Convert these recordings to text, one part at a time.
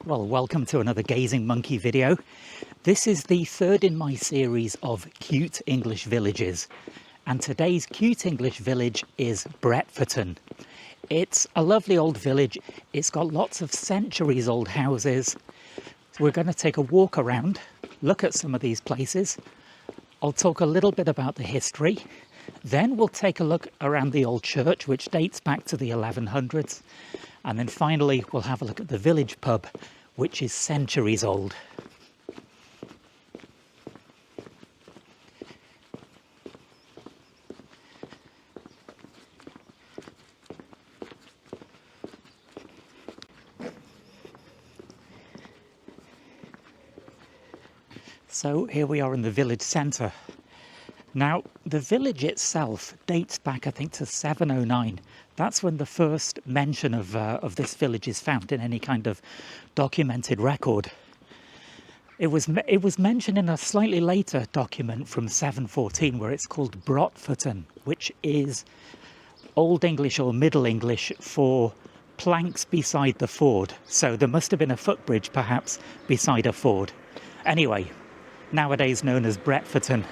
Well, welcome to another Gazing Monkey video. This is the third in my series of cute English villages. And today's cute English village is Bretforton. It's a lovely old village. It's got lots of centuries old houses. So we're going to take a walk around, look at some of these places. I'll talk a little bit about the history. Then we'll take a look around the old church, which dates back to the 1100s. And then finally, we'll have a look at the village pub, which is centuries old. So here we are in the village centre. Now, the village itself dates back, I think, to 709. That's when the first mention of this village is found in any kind of documented record. It was mentioned in a slightly later document from 714, where it's called Bretforton, which is Old English or Middle English for planks beside the ford. So there must have been a footbridge, perhaps, beside a ford. Anyway, nowadays known as Bretforton.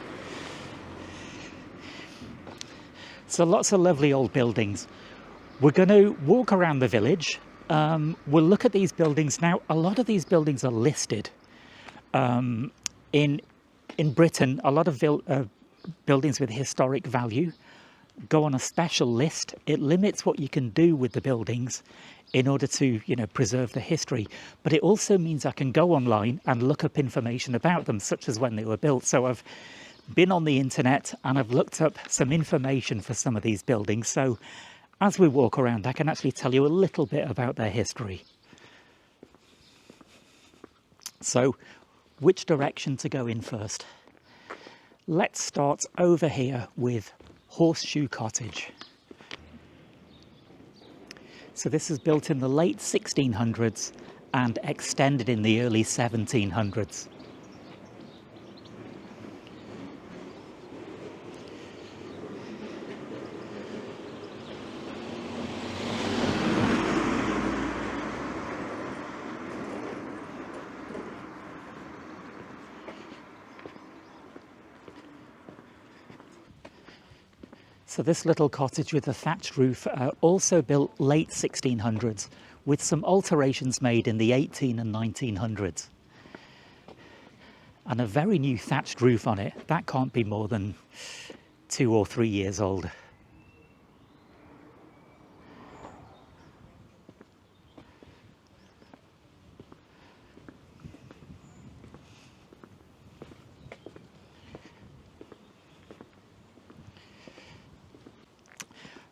So lots of lovely old buildings. We're going to walk around the village. We'll look at these buildings. Now, a lot of these buildings are listed. In Britain, a lot of buildings with historic value go on a special list. It limits what you can do with the buildings in order to, preserve the history. But it also means I can go online and look up information about them, such as when they were built. So I've been on the internet and I've looked up some information for some of these buildings. So as we walk around, I can actually tell you a little bit about their history. So, which direction to go in first? Let's start over here with Horseshoe Cottage. So this is built in the late 1600s and extended in the early 1700s. So this little cottage with a thatched roof, also built late 1600s, with some alterations made in the 18 and 1900s. And a very new thatched roof on it. That can't be more than 2 or 3 years old.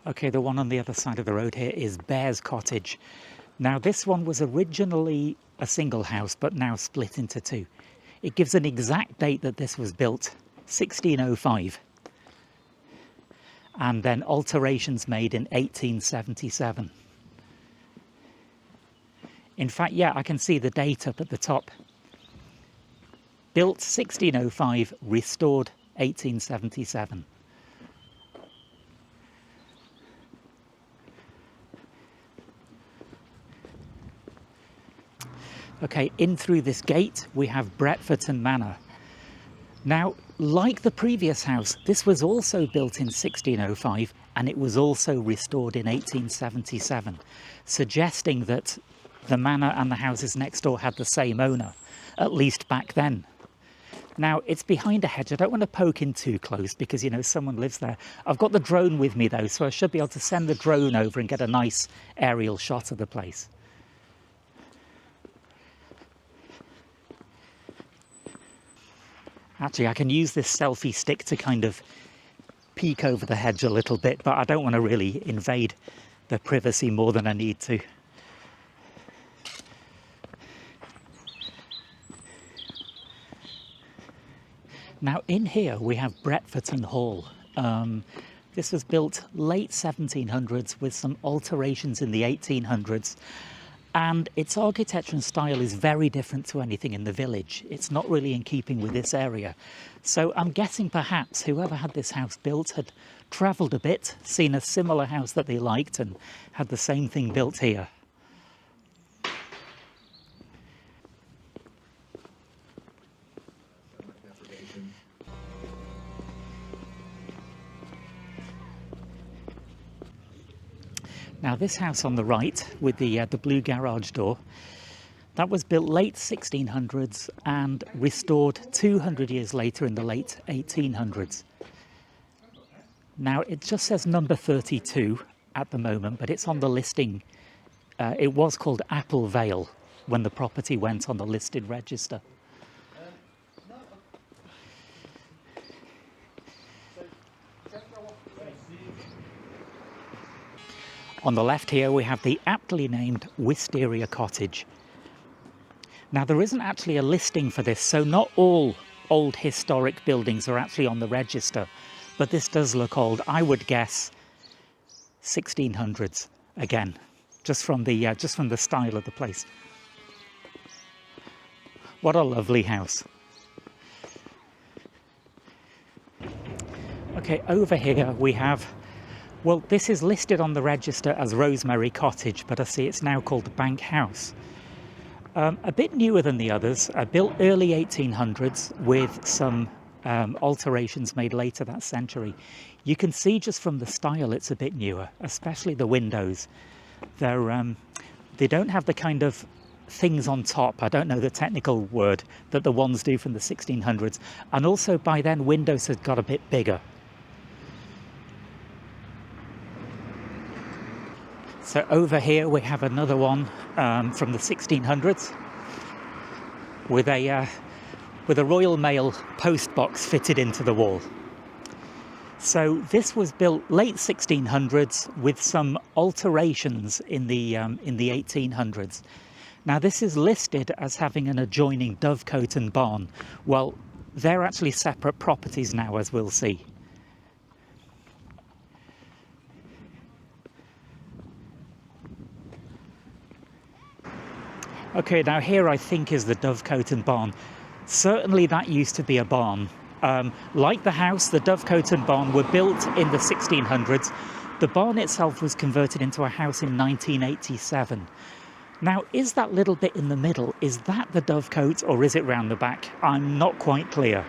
Okay, the one on the other side of the road here is Bear's Cottage. Now, this one was originally a single house, but now split into two. It gives an exact date that this was built, 1605. And then alterations made in 1877. In fact, yeah, I can see the date up at the top. Built 1605, restored 1877. Okay, in through this gate, we have Bretforton Manor. Now, like the previous house, this was also built in 1605, and it was also restored in 1877, suggesting that the manor and the houses next door had the same owner, at least back then. Now, it's behind a hedge. I don't want to poke in too close because, someone lives there. I've got the drone with me, though, so I should be able to send the drone over and get a nice aerial shot of the place. Actually, I can use this selfie stick to kind of peek over the hedge a little bit, but I don't want to really invade the privacy more than I need to. Now, in here we have Bretforton Hall. This was built late 1700s with some alterations in the 1800s. And its architecture and style is very different to anything in the village. It's not really in keeping with this area. So I'm guessing perhaps whoever had this house built had travelled a bit, seen a similar house that they liked and had the same thing built here. Now this house on the right with the blue garage door, that was built late 1600s and restored 200 years later in the late 1800s. Now it just says number 32 at the moment, but it's on the listing. It was called Apple Vale when the property went on the listed register. On the left here we have the aptly named Wisteria Cottage. Now there isn't actually a listing for this, so not all old historic buildings are actually on the register, but this does look old. I would guess 1600s again, just from the style of the place. What a lovely house. Okay, over here we have, well, this is listed on the register as Rosemary Cottage, but I see it's now called Bank House. A bit newer than the others, built early 1800s with some alterations made later that century. You can see just from the style it's a bit newer, especially the windows. They don't have the kind of things on top, I don't know the technical word, that the ones do from the 1600s. And also by then windows had got a bit bigger. So over here we have another one from the 1600s with a Royal Mail post box fitted into the wall. So this was built late 1600s with some alterations in the 1800s. Now this is listed as having an adjoining dovecote and barn. Well, they're actually separate properties now, as we'll see. Okay, now here I think is the dovecote and barn. Certainly that used to be a barn. Like the house, the dovecote and barn were built in the 1600s. The barn itself was converted into a house in 1987. Now, is that little bit in the middle, is that the dovecote or is it round the back? I'm not quite clear.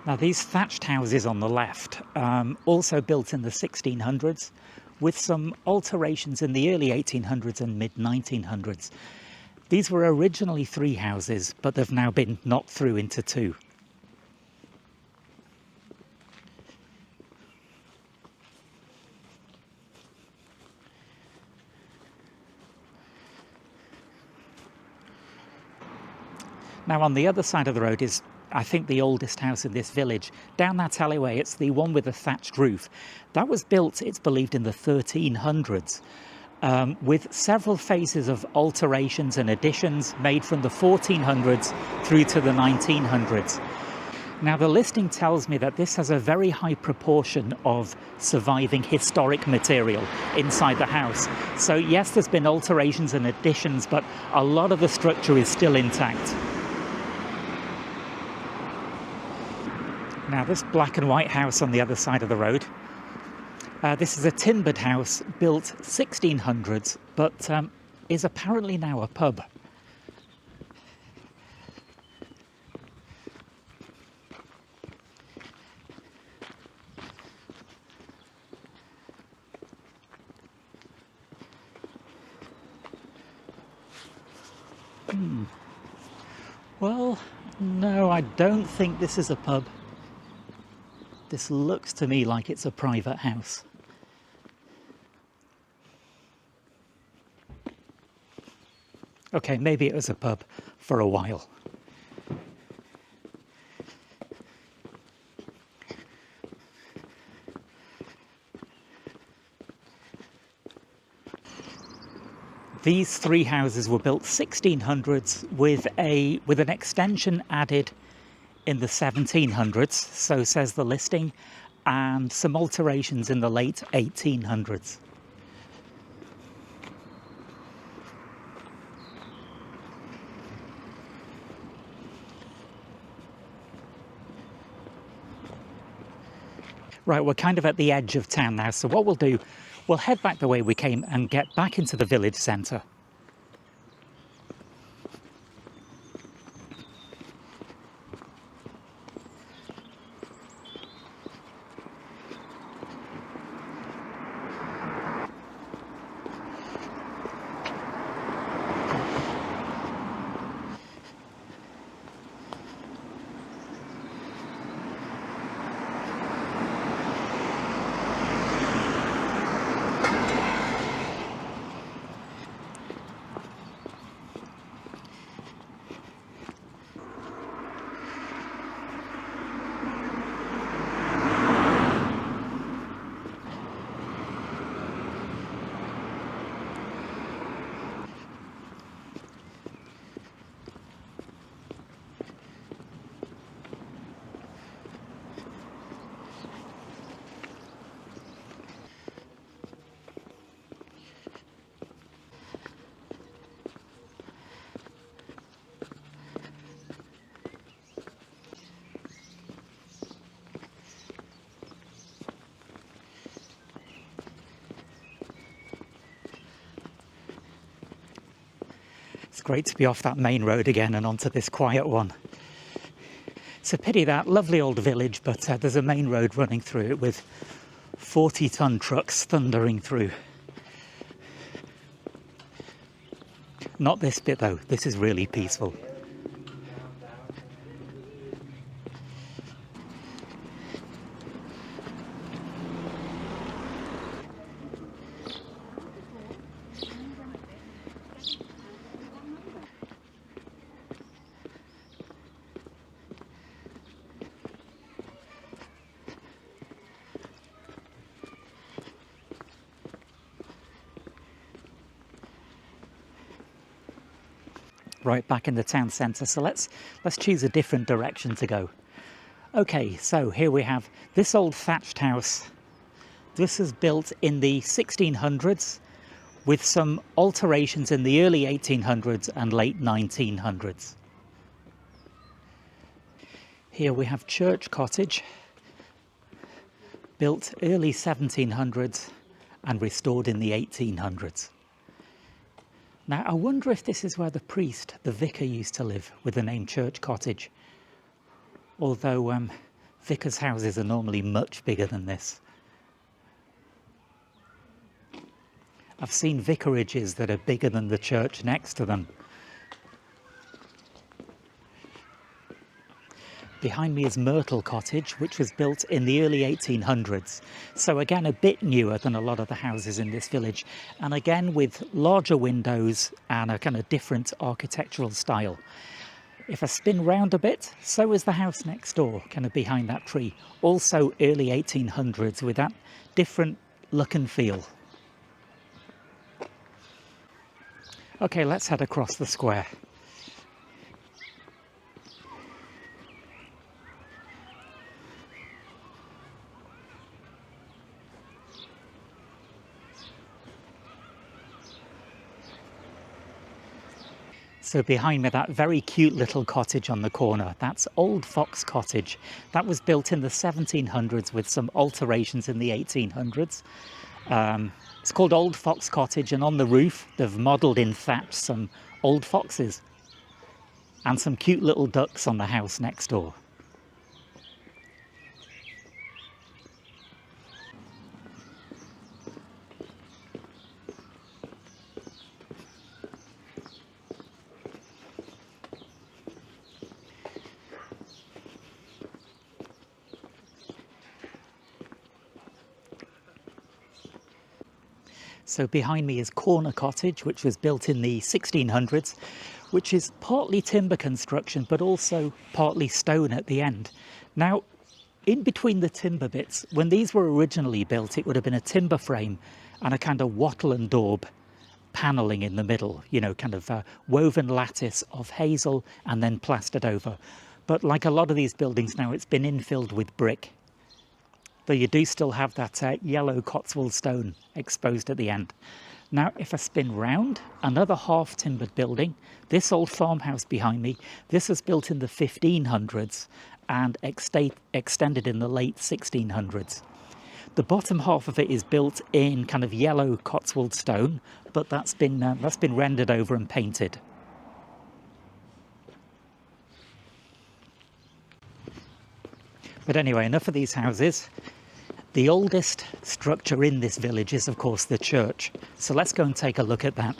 Now these thatched houses on the left, also built in the 1600s, with some alterations in the early 1800s and mid-1900s. These were originally 3 houses, but they've now been knocked through into 2. Now on the other side of the road is, I think, the oldest house in this village. Down that alleyway, it's the one with the thatched roof. That was built, it's believed, in the 1300s, with several phases of alterations and additions made from the 1400s through to the 1900s. Now, the listing tells me that this has a very high proportion of surviving historic material inside the house. So yes, there's been alterations and additions, but a lot of the structure is still intact. Now this black and white house on the other side of the road, this is a timbered house built 1600s, but is apparently now a pub. Well, no, I don't think this is a pub. This looks to me like it's a private house. Okay, maybe it was a pub for a while. These 3 houses were built 1600s with an extension added in the 1700s, so says the listing, and some alterations in the late 1800s. Right, we're kind of at the edge of town now, so what we'll do, we'll head back the way we came and get back into the village centre. great to be off that main road again and onto this quiet one. It's a pity, that lovely old village, but there's a main road running through it with 40-ton trucks thundering through. Not this bit though, this is really peaceful. Right, back in the town centre, so let's choose a different direction to go. Okay, so here we have this old thatched house. This was built in the 1600s with some alterations in the early 1800s and late 1900s. Here we have Church Cottage, built early 1700s and restored in the 1800s. Now, I wonder if this is where the priest, the vicar, used to live with the name Church Cottage. Although vicars' houses are normally much bigger than this. I've seen vicarages that are bigger than the church next to them. Behind me is Myrtle Cottage, which was built in the early 1800s. So again, a bit newer than a lot of the houses in this village. And again, with larger windows and a kind of different architectural style. If I spin round a bit, so is the house next door, kind of behind that tree. Also early 1800s with that different look and feel. Okay, let's head across the square. So behind me, that very cute little cottage on the corner, that's Old Fox Cottage. That was built in the 1700s with some alterations in the 1800s. It's called Old Fox Cottage, and on the roof they've modelled in thatch some old foxes and some cute little ducks on the house next door. So behind me is Corner Cottage, which was built in the 1600s, which is partly timber construction, but also partly stone at the end. Now, in between the timber bits, when these were originally built, it would have been a timber frame and a kind of wattle and daub panelling in the middle, you know, kind of woven lattice of hazel and then plastered over. But like a lot of these buildings now, it's been infilled with brick. Though you do still have that yellow Cotswold stone exposed at the end. Now, if I spin round, another half-timbered building, this old farmhouse behind me, this was built in the 1500s and extended in the late 1600s. The bottom half of it is built in kind of yellow Cotswold stone, but that's been rendered over and painted. But anyway, enough of these houses. The oldest structure in this village is, of course, the church. So let's go and take a look at that.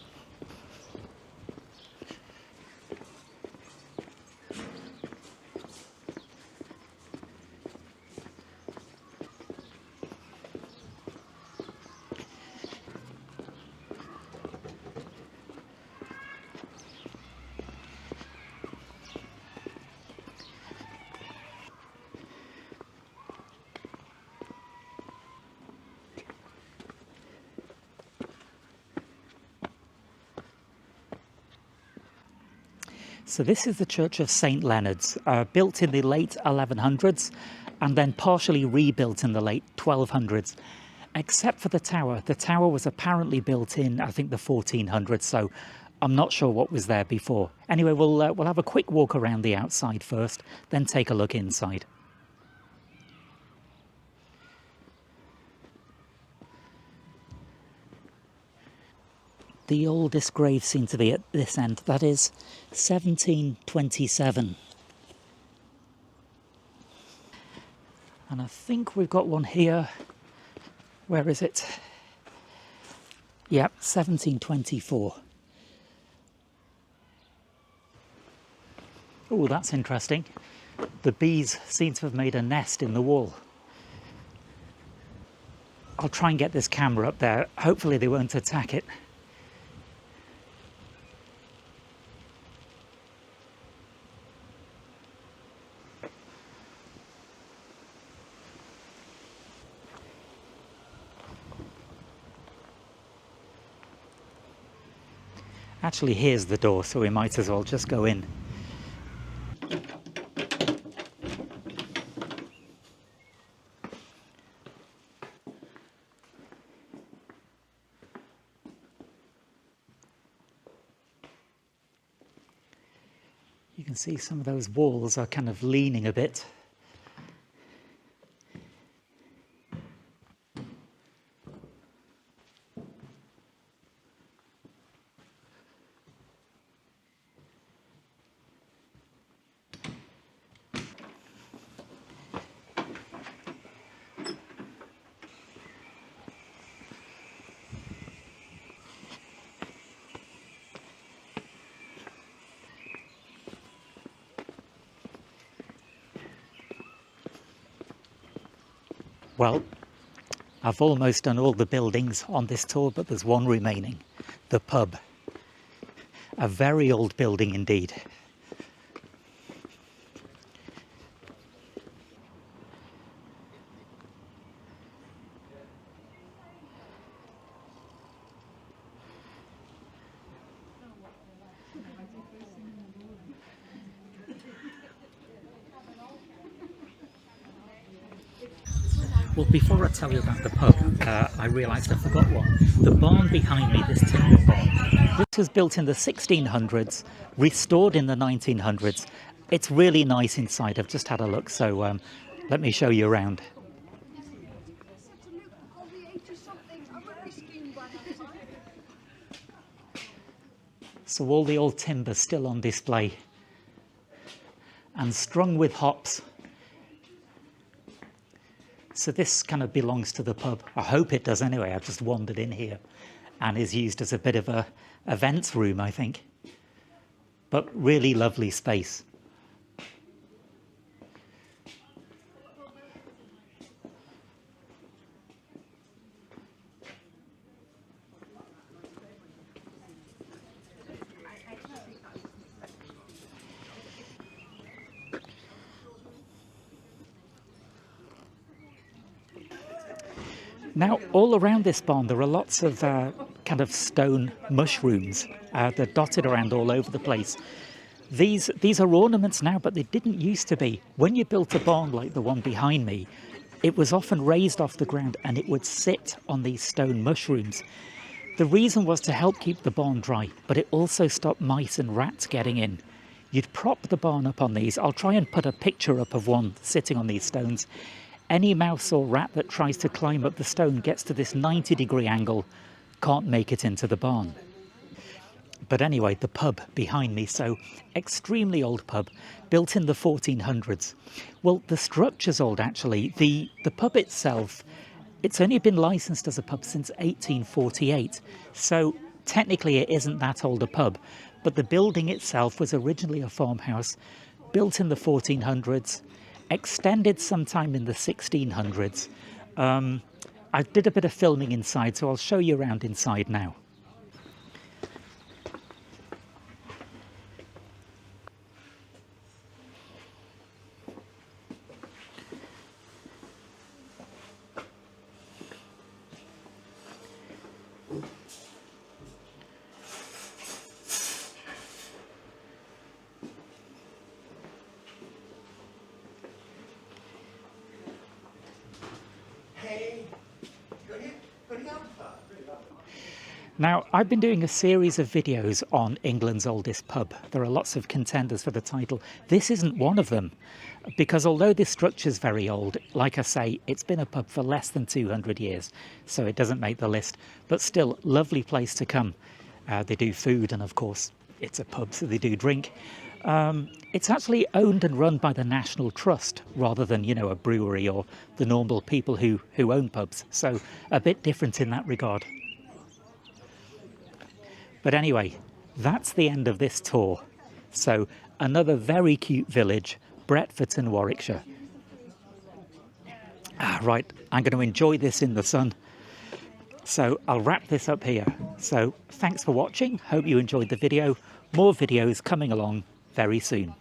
So this is the Church of St Leonard's, built in the late 1100s and then partially rebuilt in the late 1200s, except for the tower. The tower was apparently built in, I think, the 1400s, so I'm not sure what was there before. Anyway, we'll have a quick walk around the outside first, then take a look inside. The oldest grave seemed to be at this end. That is 1727. And I think we've got one here. Where is it? Yep, 1724. Oh, that's interesting. The bees seem to have made a nest in the wall. I'll try and get this camera up there. Hopefully they won't attack it. Actually, here's the door, so we might as well just go in. You can see some of those walls are kind of leaning a bit. Well, I've almost done all the buildings on this tour, but there's one remaining, the pub. A very old building indeed. Well, before I tell you about the pub, I realised I forgot one. The barn behind me, this timber barn, this was built in the 1600s, restored in the 1900s. It's really nice inside. I've just had a look, so let me show you around. So all the old timber's still on display and strung with hops. So this kind of belongs to the pub. I hope it does anyway. I've just wandered in here and is used as a bit of a events room, I think. But really lovely space. Now, all around this barn, there are lots of kind of stone mushrooms. They're dotted around all over the place. These are ornaments now, but they didn't used to be. When you built a barn like the one behind me, it was often raised off the ground and it would sit on these stone mushrooms. The reason was to help keep the barn dry, but it also stopped mice and rats getting in. You'd prop the barn up on these. I'll try and put a picture up of one sitting on these stones. Any mouse or rat that tries to climb up the stone gets to this 90-degree angle, can't make it into the barn. But anyway, the pub behind me, so extremely old pub, built in the 1400s. Well, the structure's old actually. The pub itself, it's only been licensed as a pub since 1848, so technically it isn't that old a pub. But the building itself was originally a farmhouse, built in the 1400s, extended sometime in the 1600s. I did a bit of filming inside, so I'll show you around inside now. Now, I've been doing a series of videos on England's oldest pub. There are lots of contenders for the title. This isn't one of them, because although this structure's very old, like I say, it's been a pub for less than 200 years, so it doesn't make the list. But still, lovely place to come. They do food, and of course it's a pub, so they do drink. It's actually owned and run by the National Trust rather than, you know, a brewery or the normal people who own pubs. So a bit different in that regard. But anyway, that's the end of this tour. So another very cute village, Bretforton, Warwickshire. Right, I'm going to enjoy this in the sun. So I'll wrap this up here. So thanks for watching. Hope you enjoyed the video. More videos coming along very soon.